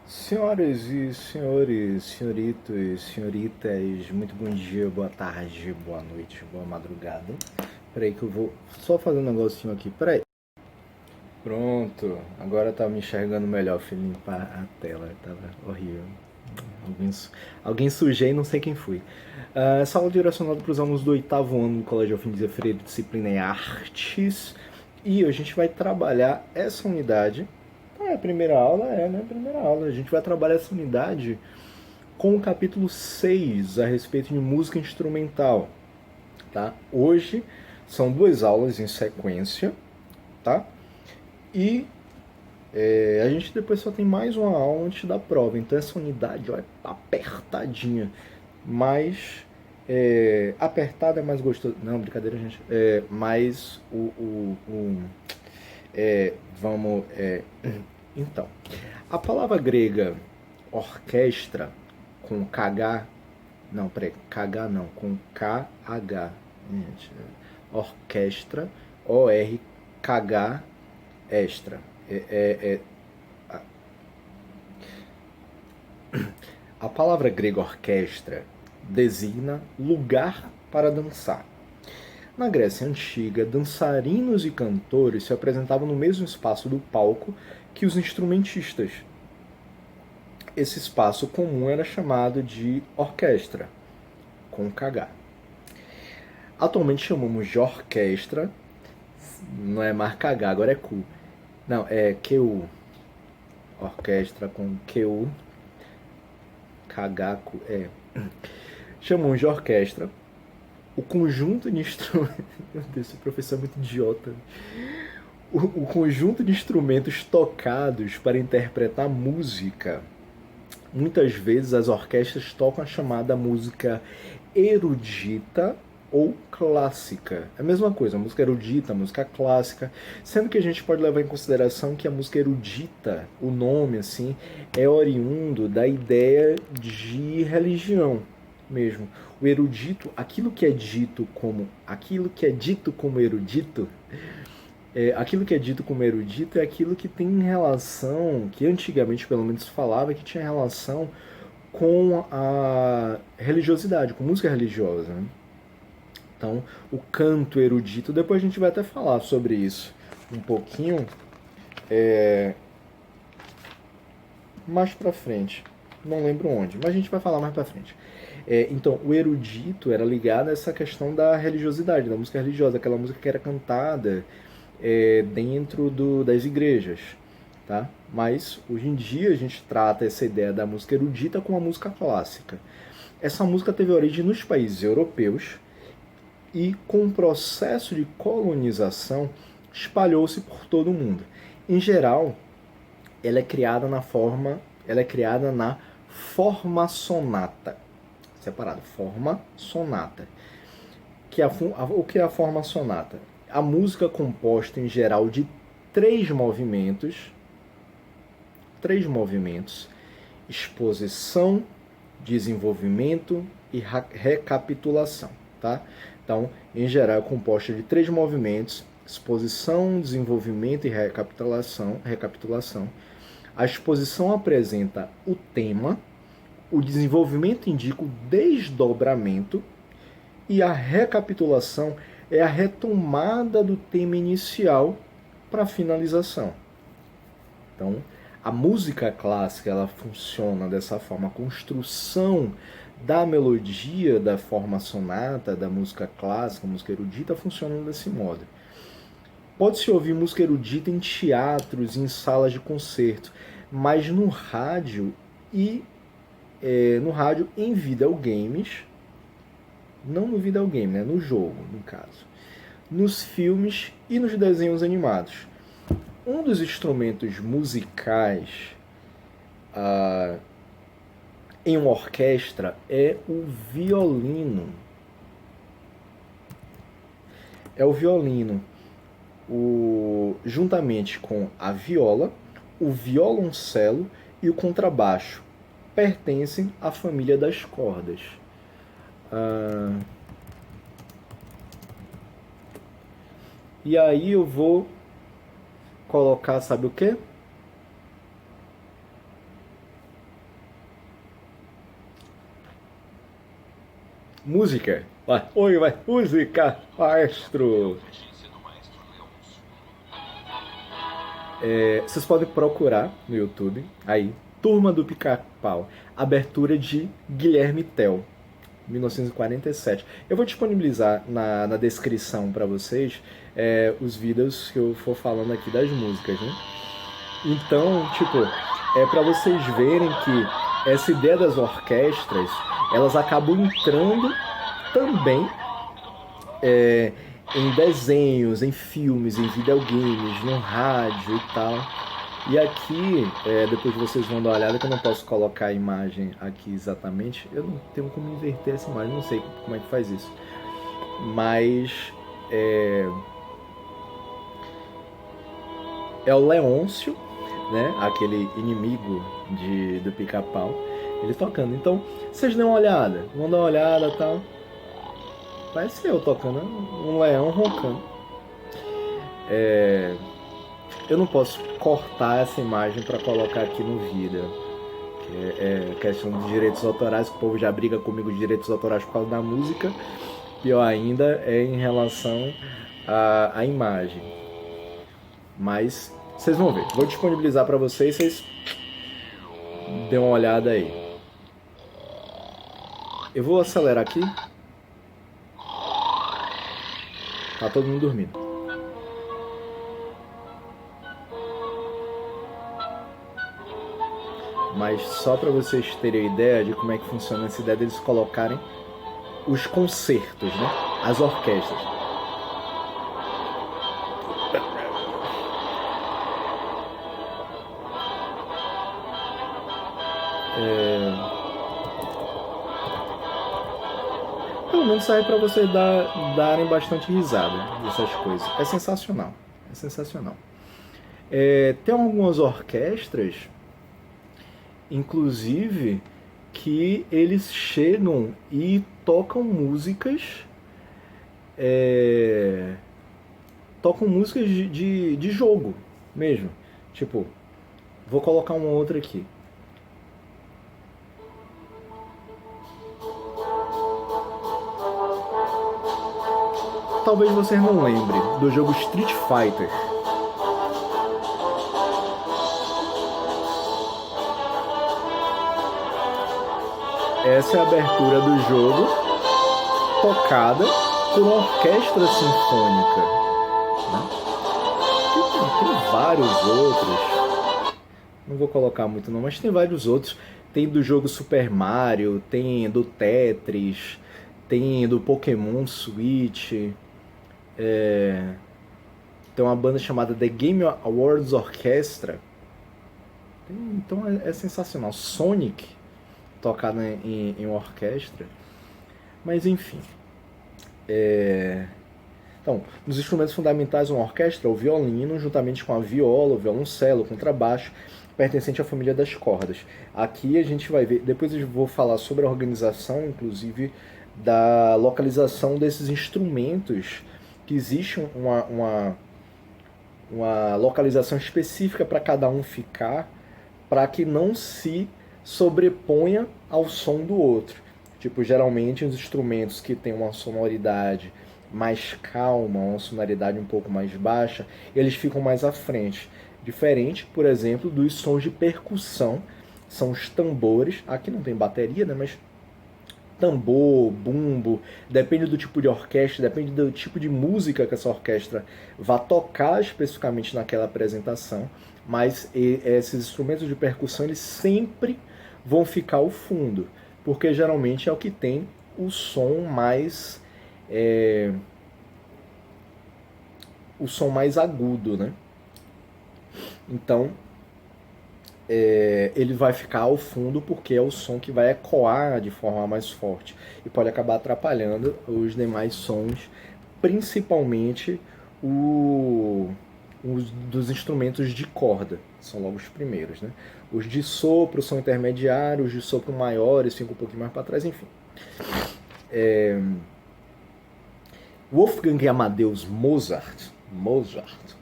Senhoras e senhores, senhoritos, senhoritas, muito bom dia, boa tarde, boa noite, boa madrugada. Peraí que eu vou só fazer um negocinho aqui, peraí. Pronto, agora tá me enxergando melhor, fui limpar a tela, tava horrível. Alguém, alguém sujei, não sei quem foi. Essa aula é direcionada para os alunos do oitavo ano do Colégio Alfim Freire, disciplina em Artes. E a gente vai trabalhar essa unidade. A primeira aula né? Primeira aula. A gente vai trabalhar essa unidade com o capítulo 6 a respeito de música instrumental. Tá? Hoje são duas aulas em sequência, tá? E a gente depois só tem mais uma aula antes da prova. Então essa unidade ó, é apertadinha. Mas apertada é mais gostoso. Não, brincadeira, gente. Mais vamos. Então, a palavra grega orquestra com KH. Não, peraí, KH não, com KH. Gente, orquestra, ORKH extra. A palavra grega orquestra designa lugar para dançar. Na Grécia Antiga, dançarinos e cantores se apresentavam no mesmo espaço do palco que os instrumentistas. Esse espaço comum era chamado de orquestra, com KH. Atualmente chamamos de orquestra, não é mais KH, agora é Q. Não, é QU. Orquestra com QU. KH, chamamos de orquestra o conjunto de instrumentos. Meu Deus, esse professor é muito idiota. O conjunto de instrumentos tocados para interpretar música. Muitas vezes as orquestras tocam a chamada música erudita ou clássica. É a mesma coisa, a música erudita, a música clássica, sendo que a gente pode levar em consideração que a música erudita, o nome assim, é oriundo da ideia de religião mesmo. O erudito, aquilo que é dito como erudito, aquilo que é dito como erudito é aquilo que tem relação, que antigamente pelo menos falava que tinha relação com a religiosidade, com música religiosa. Né? Então, o canto erudito, depois a gente vai até falar sobre isso um pouquinho mais pra frente. Não lembro onde, mas a gente vai falar mais pra frente. Então, o erudito era ligado a essa questão da religiosidade, da música religiosa, aquela música que era cantada dentro das igrejas. Tá? Mas hoje em dia a gente trata essa ideia da música erudita com a música clássica. Essa música teve origem nos países europeus e, com o processo de colonização, espalhou-se por todo o mundo. Em geral, ela é criada na forma sonata. Separado, forma sonata. O que é a forma sonata? A música composta em geral de três movimentos: exposição, desenvolvimento e recapitulação, tá? Então, em geral, é composta de três movimentos: exposição, desenvolvimento e recapitulação. A exposição apresenta o tema, o desenvolvimento indica o desdobramento e a recapitulação é a retomada do tema inicial para a finalização. Então, a música clássica ela funciona dessa forma, a construção da melodia da forma sonata, da música clássica, música erudita, funciona desse modo. Pode-se ouvir música erudita em teatros, em salas de concerto, mas no rádio em videogames, não no videogame, né, no jogo, no caso, nos filmes e nos desenhos animados. Um dos instrumentos musicais em uma orquestra é o violino. É o violino. Juntamente com a viola, o violoncelo e o contrabaixo pertencem à família das cordas. E aí eu vou colocar, sabe o quê? Música. Vai. Oi, vai. Música, maestro. Vocês podem procurar no YouTube, aí, Turma do Pica-Pau, abertura de Guilherme Tell, 1947. Eu vou disponibilizar na descrição para vocês os vídeos que eu for falando aqui das músicas, né? Então, tipo, para vocês verem que essa ideia das orquestras, elas acabam entrando também em desenhos, em filmes, em videogames, no rádio e tal. E aqui, depois vocês vão dar uma olhada, que eu não posso colocar a imagem aqui exatamente. Eu não tenho como inverter essa imagem, não sei como é que faz isso. Mas é o Leôncio, né? Aquele inimigo do Pica-Pau, ele tocando. Então, vocês dêem uma olhada, vão dar uma olhada e tal. Parece eu tocando, um leão roncando. Eu não posso cortar essa imagem para colocar aqui no vídeo. Que é questão de direitos autorais, que o povo já briga comigo de direitos autorais por causa da música. Pior ainda é em relação à imagem. Mas vocês vão ver. Vou disponibilizar para vocês, vocês dêem uma olhada aí. Eu vou acelerar aqui. Tá todo mundo dormindo. Mas só para vocês terem ideia de como é que funciona essa ideia deles colocarem os concertos, né? As orquestras. Pelo menos serve para vocês darem bastante risada dessas coisas. É sensacional. É sensacional. Tem algumas orquestras, inclusive, que eles chegam e tocam músicas. Tocam músicas de jogo mesmo. Tipo, vou colocar uma outra aqui. Talvez vocês não lembrem do jogo Street Fighter. Essa é a abertura do jogo, tocada por uma orquestra sinfônica. Né? Tem vários outros. Não vou colocar muito não, mas tem vários outros. Tem do jogo Super Mario, tem do Tetris, tem do Pokémon Switch. Tem uma banda chamada The Game Awards Orchestra. Então é sensacional. Sonic, tocado em uma orquestra. Mas enfim. Então, nos instrumentos fundamentais de uma orquestra, o violino, juntamente com a viola, o violoncelo, o contrabaixo, pertencente à família das cordas. Aqui a gente vai ver, depois eu vou falar sobre a organização, inclusive, da localização desses instrumentos, que existe uma localização específica para cada um ficar, para que não se sobreponha ao som do outro. Tipo, geralmente os instrumentos que têm uma sonoridade mais calma, uma sonoridade um pouco mais baixa, eles ficam mais à frente. Diferente, por exemplo, dos sons de percussão, são os tambores. Aqui não tem bateria, né? Mas tambor, bumbo, depende do tipo de orquestra, depende do tipo de música que essa orquestra vai tocar especificamente naquela apresentação, mas esses instrumentos de percussão eles sempre vão ficar ao fundo, porque geralmente é o que tem o som mais agudo, né? Então ele vai ficar ao fundo porque é o som que vai ecoar de forma mais forte e pode acabar atrapalhando os demais sons, principalmente os dos instrumentos de corda, são logo os primeiros, né? Os de sopro são intermediários, os de sopro maiores ficam um pouquinho mais para trás, enfim. Wolfgang Amadeus Mozart,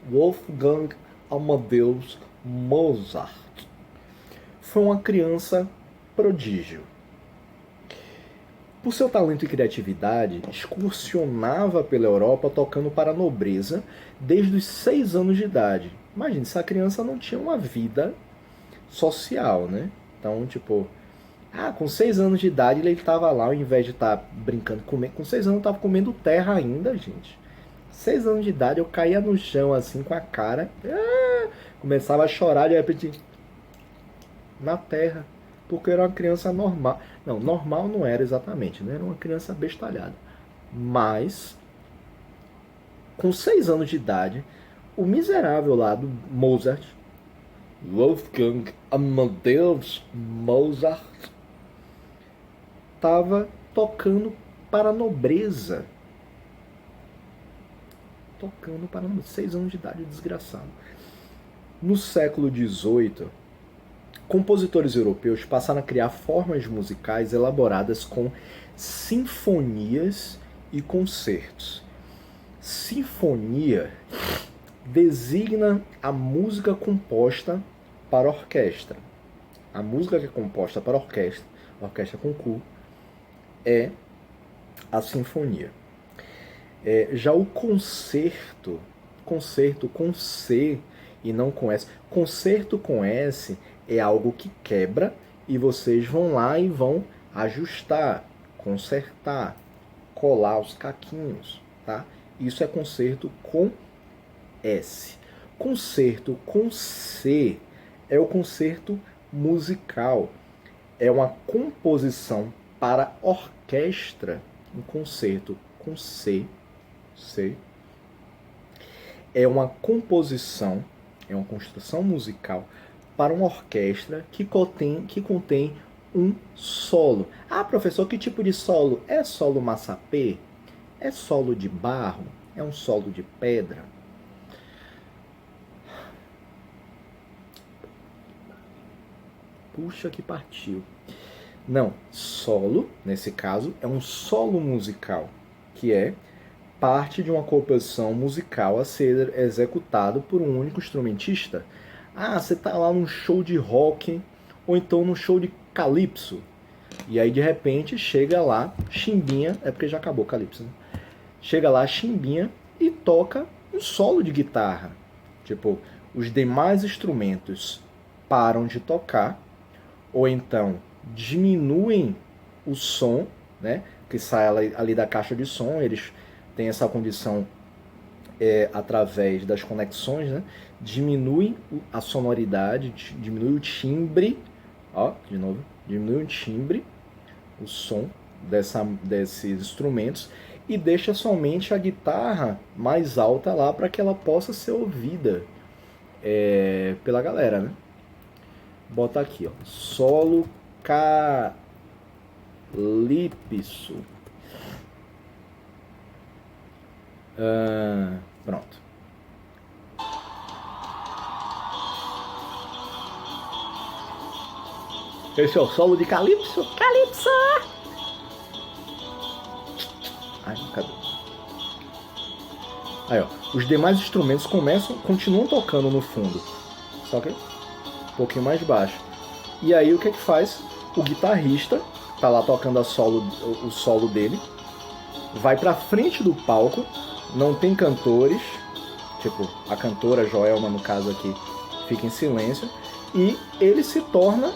Wolfgang Amadeus Mozart foi uma criança prodígio. Por seu talento e criatividade, excursionava pela Europa tocando para a nobreza desde os 6 anos de idade. Imagina, essa criança não tinha uma vida social, né? Então, tipo, com 6 anos de idade ele estava lá, ao invés de estar brincando, comendo, com 6 anos eu estava comendo terra ainda, gente. 6 anos de idade eu caía no chão assim com a cara, começava a chorar de repente na terra, porque eu era uma criança normal. Não, normal não era exatamente, né? Era uma criança bestalhada. Mas, com 6 anos de idade, o miserável lá do Mozart, Wolfgang Amadeus Mozart, estava tocando para a nobreza. Tocando para 6 anos de idade, desgraçado. No século XVIII, compositores europeus passaram a criar formas musicais elaboradas com sinfonias e concertos. Sinfonia designa a música composta para orquestra. A música que é composta para orquestra com Q, é a sinfonia. Já o concerto com C e não com S. Concerto com S é algo que quebra e vocês vão lá e vão ajustar, consertar, colar os caquinhos, tá? Isso é concerto com S. Concerto com C é o concerto musical. É uma composição para orquestra. Um concerto com C é uma composição, é uma construção musical para uma orquestra que contém um solo. Ah, professor, que tipo de solo? É solo massapê? É solo de barro? É um solo de pedra? Puxa que partiu. Não, solo, nesse caso, é um solo musical, que é parte de uma composição musical a ser executado por um único instrumentista. Ah, você tá lá num show de rock, ou então num show de calypso, e aí de repente chega lá Chimbinha, é porque já acabou calypso, né? Chega lá Chimbinha e toca um solo de guitarra. Tipo, os demais instrumentos param de tocar, ou então diminuem o som, né, que sai ali da caixa de som. Eles têm essa condição através das conexões, né, diminuem a sonoridade, diminui o timbre, ó, de novo, diminui o timbre, o som desses instrumentos e deixa somente a guitarra mais alta lá para que ela possa ser ouvida pela galera, né? Bota aqui, ó, solo calypso. Pronto. Esse é o solo de calypso. Calypso! Ai, cadê? Aí, ó. Os demais instrumentos continuam tocando no fundo. Só que um pouquinho mais baixo. E aí o que faz? O guitarrista tá lá tocando o solo dele, vai pra frente do palco, não tem cantores, tipo a cantora Joelma, no caso aqui, fica em silêncio, e ele se torna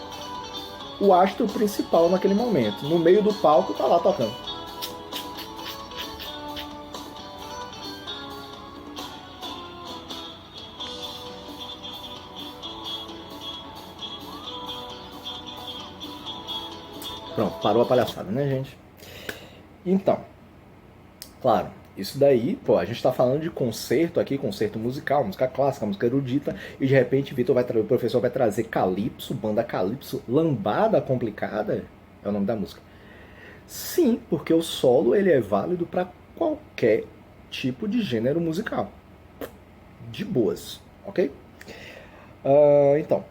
o astro principal naquele momento. No meio do palco tá lá tocando. Pronto, parou a palhaçada, né, gente? Então, claro, isso daí, pô, a gente tá falando de concerto aqui, concerto musical, música clássica, música erudita, e de repente o professor vai trazer calypso, banda calypso, lambada complicada, é o nome da música. Sim, porque o solo ele é válido para qualquer tipo de gênero musical. De boas, ok? Então,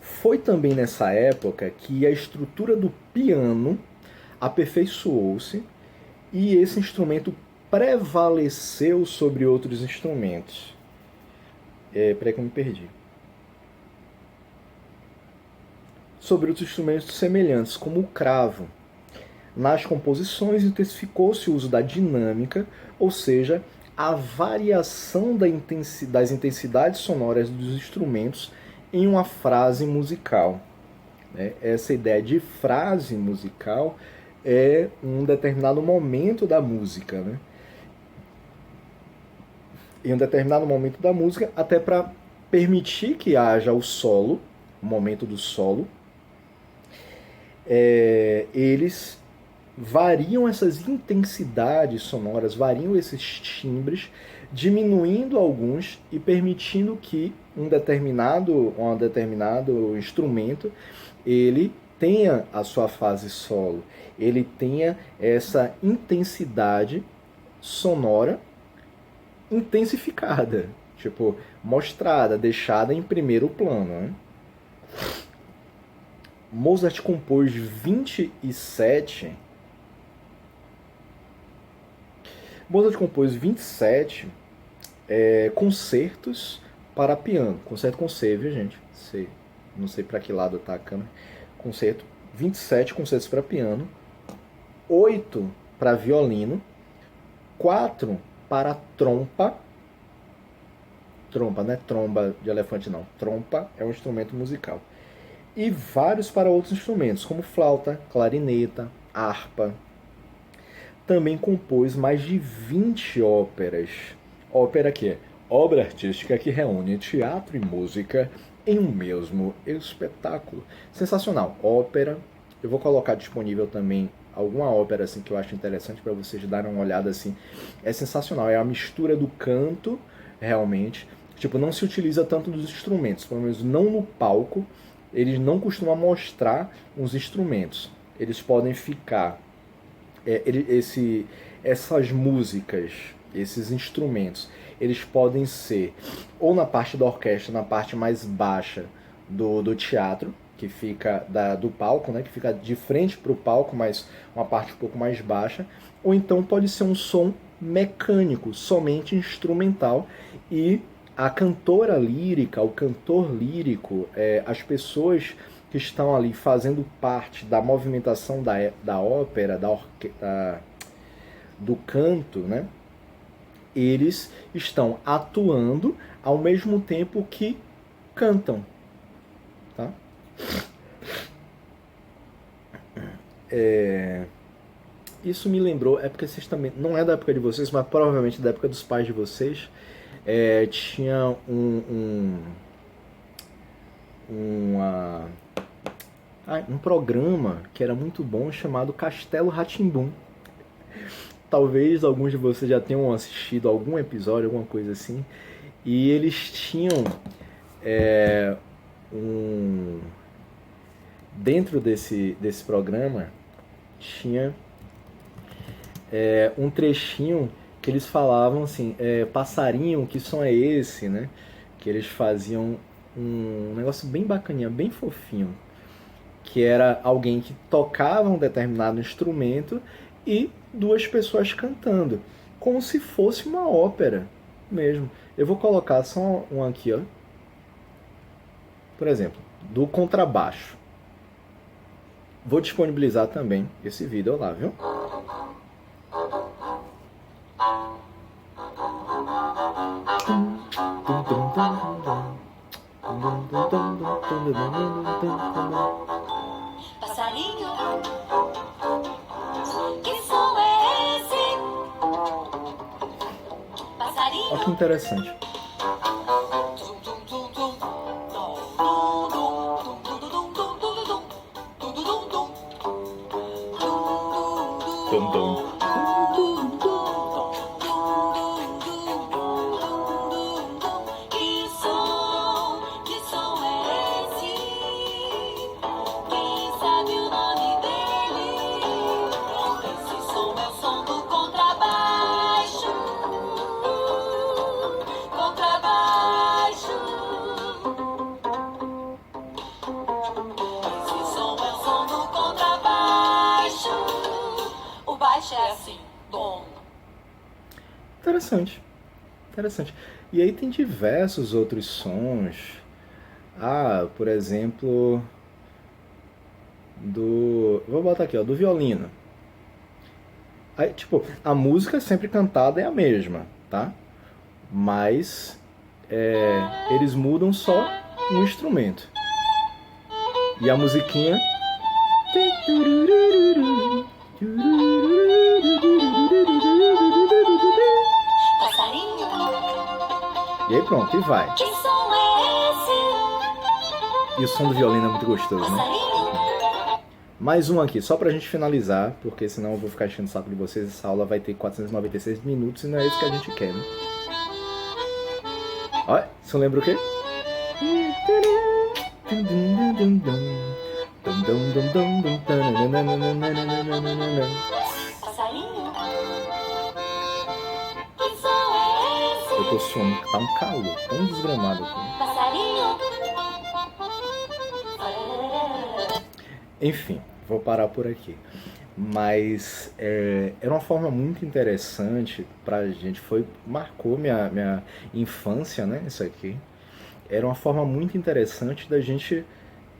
foi também nessa época que a estrutura do piano aperfeiçoou-se e esse instrumento prevaleceu sobre outros instrumentos. Peraí que eu me perdi. Sobre outros instrumentos semelhantes, como o cravo. Nas composições intensificou-se o uso da dinâmica, ou seja, a variação das intensidades sonoras dos instrumentos em uma frase musical. Essa ideia de frase musical é um determinado momento da música, né? Em um determinado momento da música, até para permitir que haja o solo, o momento do solo, eles variam essas intensidades sonoras, variam esses timbres, diminuindo alguns e permitindo que um determinado instrumento ele tenha a sua fase solo, ele tenha essa intensidade sonora intensificada, tipo, mostrada, deixada em primeiro plano, né? Mozart compôs 27 concertos para piano. Concerto com C, viu, gente? C. Não sei para que lado tá a câmera. 27 concertos para piano, 8 para violino, 4 para trompa. Trompa, não é tromba de elefante, não. Trompa é um instrumento musical. E vários para outros instrumentos, como flauta, clarineta, harpa. Também compôs mais de 20 óperas. Ópera que é obra artística que reúne teatro e música em um mesmo espetáculo. Sensacional. Ópera. Eu vou colocar disponível também alguma ópera assim que eu acho interessante para vocês darem uma olhada assim. É sensacional. É a mistura do canto, realmente. Tipo, não se utiliza tanto dos instrumentos, pelo menos não no palco. Eles não costumam mostrar os instrumentos. Eles podem ficar... essas músicas, esses instrumentos, eles podem ser ou na parte da orquestra, na parte mais baixa do teatro, que fica do palco, né, que fica de frente para o palco, mas uma parte um pouco mais baixa, ou então pode ser um som mecânico, somente instrumental, e a cantora lírica, o cantor lírico, as pessoas que estão ali fazendo parte da movimentação da ópera, do canto, né? Eles estão atuando ao mesmo tempo que cantam. Tá? Isso me lembrou, é porque vocês também, não é da época de vocês, mas provavelmente da época dos pais de vocês, tinha um programa que era muito bom chamado Castelo Rá-Tim-Bum. Talvez alguns de vocês já tenham assistido algum episódio, alguma coisa assim. E eles tinham dentro desse programa tinha um trechinho que eles falavam assim, passarinho, que som é esse, né? Que eles faziam um negócio bem bacaninha, bem fofinho, que era alguém que tocava um determinado instrumento e duas pessoas cantando, como se fosse uma ópera mesmo. Eu vou colocar só um aqui, ó. Por exemplo, do contrabaixo. Vou disponibilizar também esse vídeo lá, viu? Passarinho, que som é esse? Passarinho. Olha que interessante. É assim, bom. Interessante. Interessante. E aí tem diversos outros sons. Por exemplo, vou botar aqui, ó, do violino. Aí, tipo, a música sempre cantada é a mesma, tá? Mas eles mudam só um instrumento. E a musiquinha. Passarinho, E aí pronto, e vai. que som é esse? E o som do violino é muito gostoso, né? Passarinho, Mais um aqui, só pra gente finalizar, porque senão eu vou ficar enchendo o saco de vocês. Essa aula vai ter 496 minutos e não é isso que a gente quer, né? Olha, você lembra o quê? passarinho, que som é esse? Eu tô suando, tá um calor tão desgramado aqui. Passarinho. Enfim, vou parar por aqui. Mas era uma forma muito interessante pra gente, marcou minha infância, né, isso aqui. Era uma forma muito interessante da gente,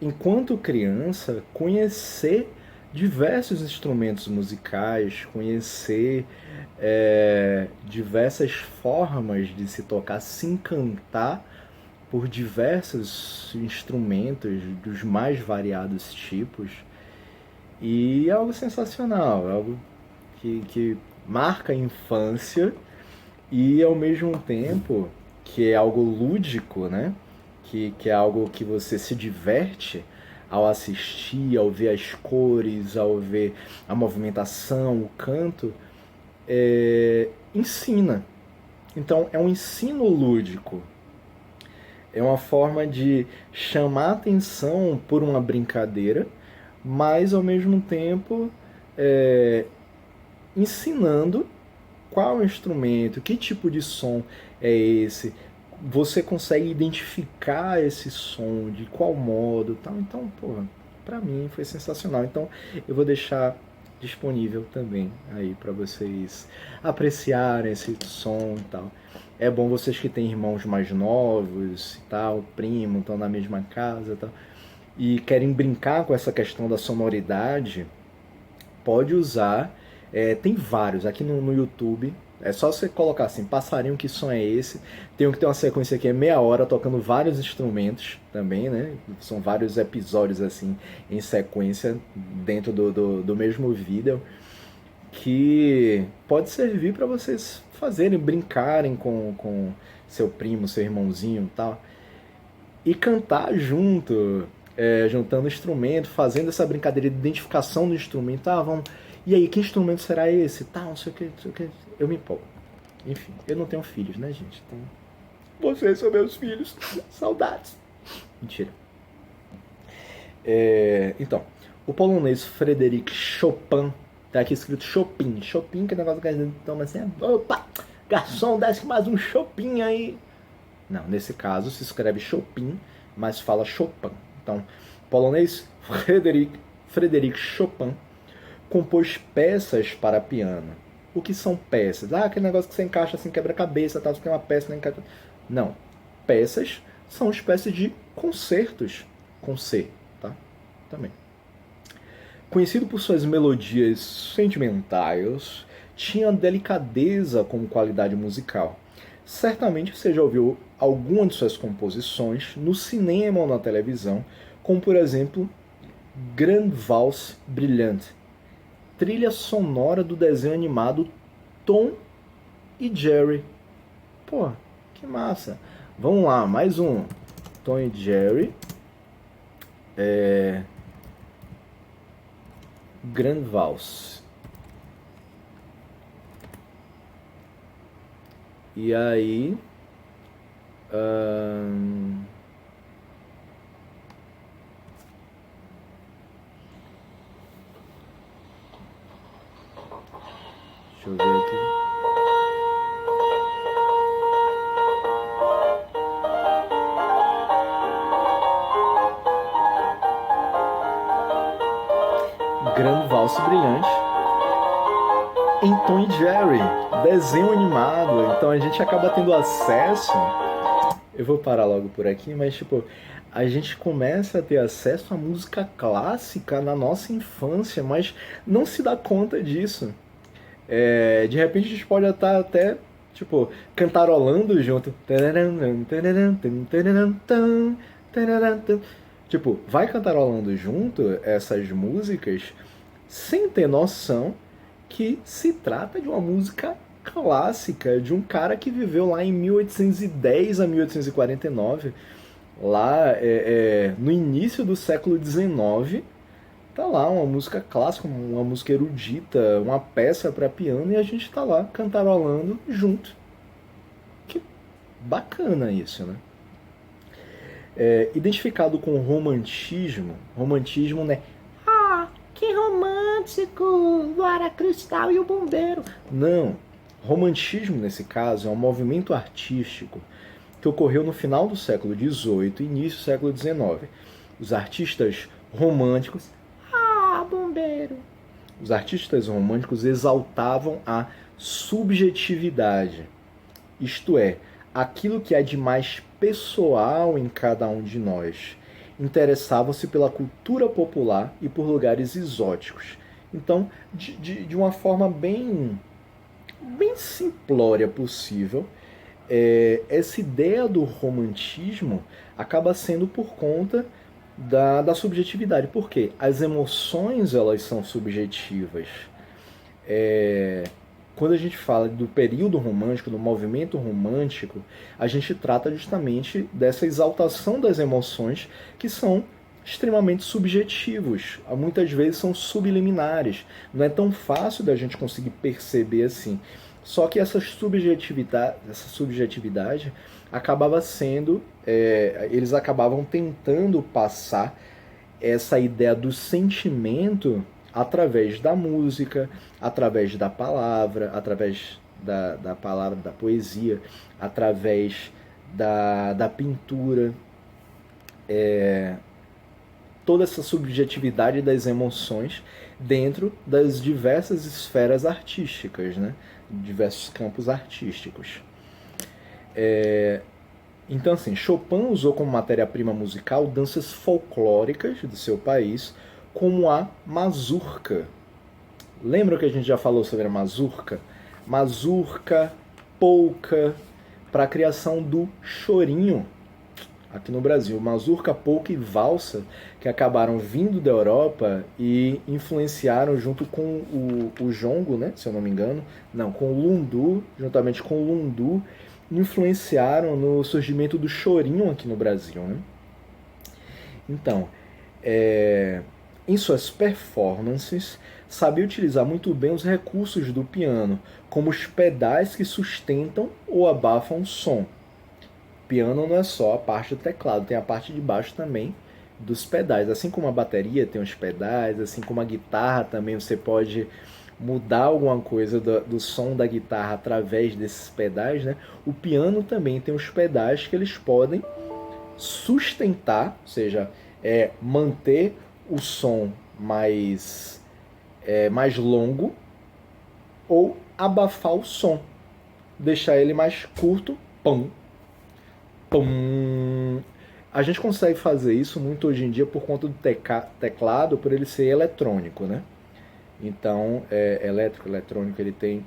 enquanto criança, conhecer diversos instrumentos musicais, conhecer diversas formas de se tocar, se encantar por diversos instrumentos dos mais variados tipos. E é algo sensacional, é algo que marca a infância e ao mesmo tempo que é algo lúdico, né? Que é algo que você se diverte ao assistir, ao ver as cores, ao ver a movimentação, o canto, ensina. Então é um ensino lúdico. É uma forma de chamar atenção por uma brincadeira, mas ao mesmo tempo ensinando qual é o instrumento, que tipo de som é esse, você consegue identificar esse som, de qual modo, tal. Então, pô, pra mim foi sensacional. Então, eu vou deixar disponível também aí para vocês apreciarem esse som e tal. É bom vocês que têm irmãos mais novos e tal, primo, estão na mesma casa e tal, e querem brincar com essa questão da sonoridade, pode usar. Tem vários aqui no YouTube. É só você colocar assim, passarinho, que som é esse? Tem um que tem uma sequência aqui, é meia hora, tocando vários instrumentos também, né? São vários episódios assim, em sequência, dentro do mesmo vídeo, que pode servir para vocês fazerem, brincarem com seu primo, seu irmãozinho e tal. E cantar junto, juntando instrumento, fazendo essa brincadeira de identificação do instrumento. Vamos. E aí, que instrumento será esse? Não sei o que, não sei o que. Eu me empolgo. Enfim, eu não tenho filhos, né, gente? Então, vocês são meus filhos. Saudades. Mentira. Então, o polonês Frédéric Chopin, tá aqui escrito Chopin. Chopin, que é negócio que a gente toma assim, opa, garçom, desce mais um Chopin aí. Não, nesse caso se escreve Chopin, mas fala Chopin. Então, polonês Frédéric Chopin compôs peças para piano. O que são peças? Aquele negócio que você encaixa assim, quebra-cabeça, tal, você tem uma peça, não encaixa. Não. Peças são espécies de concertos, com C, tá? Também. Conhecido por suas melodias sentimentais, tinha delicadeza como qualidade musical. Certamente você já ouviu alguma de suas composições no cinema ou na televisão, como por exemplo Grande Valse Brilhante, trilha sonora do desenho animado Tom e Jerry. Pô, que massa. Vamos lá, mais um. Tom e Jerry. Grande Valse. E aí... deixa eu ver aqui. Grande Valse Brilhante em Tom e Jerry, desenho animado. Então a gente acaba tendo acesso. Eu vou parar logo por aqui, mas tipo, a gente começa a ter acesso à música clássica na nossa infância, mas não se dá conta disso. De repente a gente pode estar até, tipo, cantarolando junto. Tipo, vai cantarolando junto essas músicas sem ter noção que se trata de uma música clássica de um cara que viveu lá em 1810 a 1849, lá no início do século XIX. Tá lá uma música clássica, uma música erudita, uma peça para piano e a gente tá lá cantarolando junto. Que bacana isso, né? Identificado com o romantismo, né? Ah, que romântico! Luara Cristal e o bombeiro. Não. Romantismo, nesse caso, é um movimento artístico que ocorreu no final do século XVIII e início do século XIX. Os artistas românticos. Ah, bombeiro! Os artistas românticos exaltavam a subjetividade, isto é, aquilo que é de mais pessoal em cada um de nós. Interessavam-se pela cultura popular e por lugares exóticos. Então, de uma forma bem simplória possível, essa ideia do romantismo acaba sendo por conta da subjetividade. Por quê? As emoções elas são subjetivas. Quando a gente fala do período romântico, do movimento romântico, a gente trata justamente dessa exaltação das emoções que são extremamente subjetivos. Muitas vezes são subliminares. Não é tão fácil da gente conseguir perceber assim. Só que essa subjetividade acabava sendo, eles acabavam tentando passar essa ideia do sentimento através da música, através da palavra, da poesia, através da pintura, toda essa subjetividade das emoções dentro das diversas esferas artísticas, né? Diversos campos artísticos. Então, assim, Chopin usou como matéria-prima musical danças folclóricas do seu país, como a mazurca. Lembra que a gente já falou sobre a mazurca? Mazurca, polca, para a criação do chorinho aqui no Brasil. Mazurca, polca e valsa, que acabaram vindo da Europa e influenciaram junto com o jongo, né, se eu não me engano, não, com o lundu, juntamente com o lundu, influenciaram no surgimento do chorinho aqui no Brasil, né? Então, em suas performances, sabia utilizar muito bem os recursos do piano, como os pedais que sustentam ou abafam o som. O piano não é só a parte do teclado, tem a parte de baixo também dos pedais. Assim como a bateria tem os pedais, assim como a guitarra também você pode mudar alguma coisa do som da guitarra através desses pedais, né? O piano também tem os pedais que eles podem sustentar, ou seja, manter o som mais longo ou abafar o som, deixar ele mais curto, pum, pum. A gente consegue fazer isso muito hoje em dia por conta do teclado, por ele ser eletrônico, né? Então, eletrônico, ele tem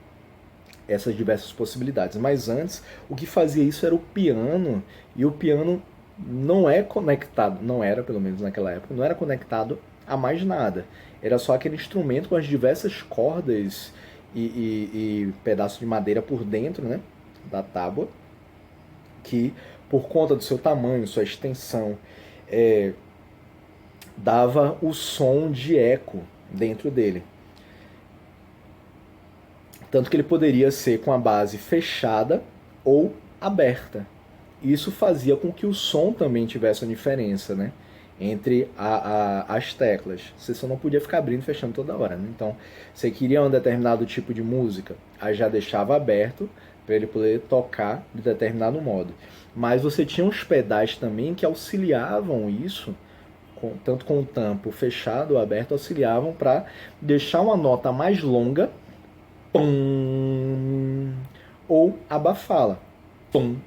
essas diversas possibilidades. Mas antes, o que fazia isso era o piano, e o piano não é conectado, não era, pelo menos naquela época, não era conectado a mais nada. Era só aquele instrumento com as diversas cordas e pedaços de madeira por dentro, né, da tábua, que por conta do seu tamanho, sua extensão, dava o som de eco dentro dele. Tanto que ele poderia ser com a base fechada ou aberta. Isso fazia com que o som também tivesse uma diferença, né, entre as teclas. Você só não podia ficar abrindo e fechando toda hora, né? Então, você queria um determinado tipo de música, aí já deixava aberto para ele poder tocar de determinado modo. Mas você tinha uns pedais também que auxiliavam isso, tanto com o tampo fechado ou aberto, auxiliavam para deixar uma nota mais longa, pum, ou abafá-la, pum,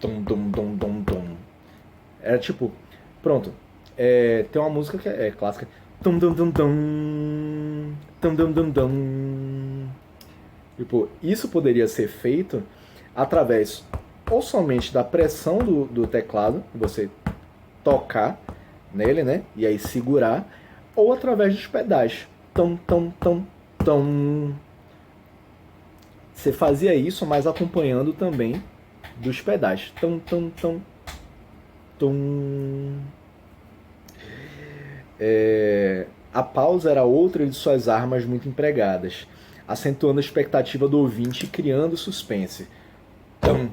tum, tum, tum, tum, tum. Era tipo, pronto, tem uma música que é clássica, tum, tum, tum, tum, tum, tum, tum, tum. Tipo, isso poderia ser feito através ou somente da pressão do teclado, você tocar nele, né? E aí segurar, ou através dos pedais. Tom, tom, tom, tom. Você fazia isso, mas acompanhando também dos pedais. Tom, tom, tom, tom. A pausa era outra de suas armas muito empregadas, acentuando a expectativa do ouvinte e criando suspense. Tum.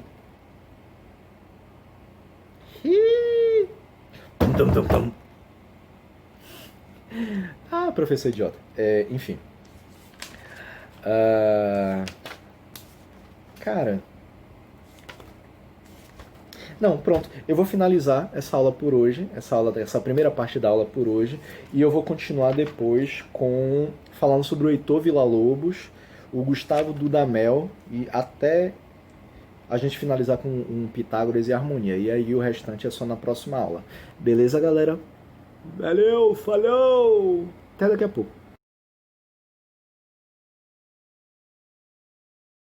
Tum, tum, tum, tum. Ah, professor idiota. Enfim. Cara. Não, pronto. Eu vou finalizar essa aula por hoje, essa primeira parte da aula por hoje, e eu vou continuar depois falando sobre o Heitor Villa-Lobos, o Gustavo Dudamel e até a gente finalizar com um Pitágoras e harmonia. E aí o restante é só na próxima aula. Beleza, galera? Valeu, falou! Até daqui a pouco.